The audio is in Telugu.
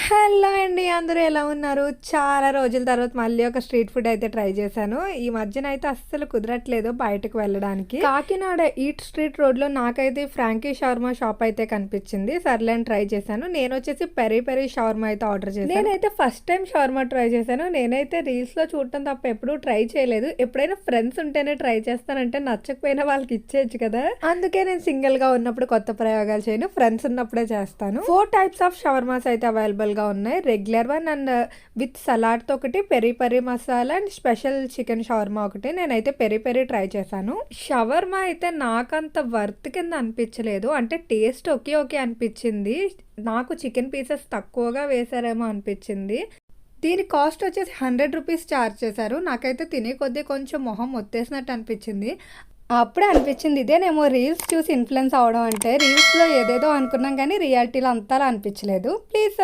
హలో అండి. అందరూ ఎలా ఉన్నారు? చాలా రోజుల తర్వాత మళ్ళీ ఒక స్ట్రీట్ ఫుడ్ అయితే ట్రై చేశాను. ఈ మధ్యన అయితే అస్సలు కుదరట్లేదు బయటకు వెళ్ళడానికి. కాకినాడ ఈట్ స్ట్రీట్ రోడ్‌లో నాకైతే ఫ్రాంకీ షవర్మా షాప్ అయితే కనిపించింది. సర్లే అని ట్రై చేశాను. నేనొచ్చేసి పెరి పెరి షవర్మా అయితే ఆర్డర్ చేశాను. నేనైతే ఫస్ట్ టైం షవర్మా ట్రై చేశాను. నేనైతే రీల్స్‌లో చూడటం తప్ప ఎప్పుడూ ట్రై చేయలేదు. ఎప్పుడైనా ఫ్రెండ్స్ ఉంటేనే ట్రై చేస్తానంటే నచ్చకపోయినా వాళ్ళకి ఇచ్చేయొచ్చు కదా! అందుకే నేను సింగిల్‌గా ఉన్నప్పుడు కొత్త ప్రయోగాలు చేయను. ఫ్రెండ్స్ ఉన్నప్పుడే చేస్తాను. 4 టైప్స్ ఆఫ్ షవర్మాస్ అయితే అవైలబుల్‌గా ఉన్నాయి. రెగ్యులర్ వన్ అండ్ విత్ సలాడ్‌తో ఒకటి, peri peri masala and special chicken shawarma ఒకటి. నేనైతే పెరి పెరి ట్రై చేశాను. షవర్మా అయితే నాకంత వర్త్ కింద అనిపించలేదు. అంటే టేస్ట్ ఓకే ఓకే అనిపించింది. నాకు చికెన్ పీసెస్ తక్కువగా వేశారేమో అనిపించింది. దీని కాస్ట్ వచ్చేసి ₹100 చార్జ్ చేశారు. నాకైతే తినే కొద్దీ కొంచెం మొహం మొత్తేసినట్టు అనిపించింది. అప్పుడే అనిపించింది ఇదేనేమో రీల్స్ చూసి ఇన్‌ఫ్లుయెన్స్ అవ్వడం అంటే. రీల్స్‌లో ఏదేదో అనుకున్నాం కానీ రియాలిటీలో అంతలా అనిపించలేదు. ప్లీజ్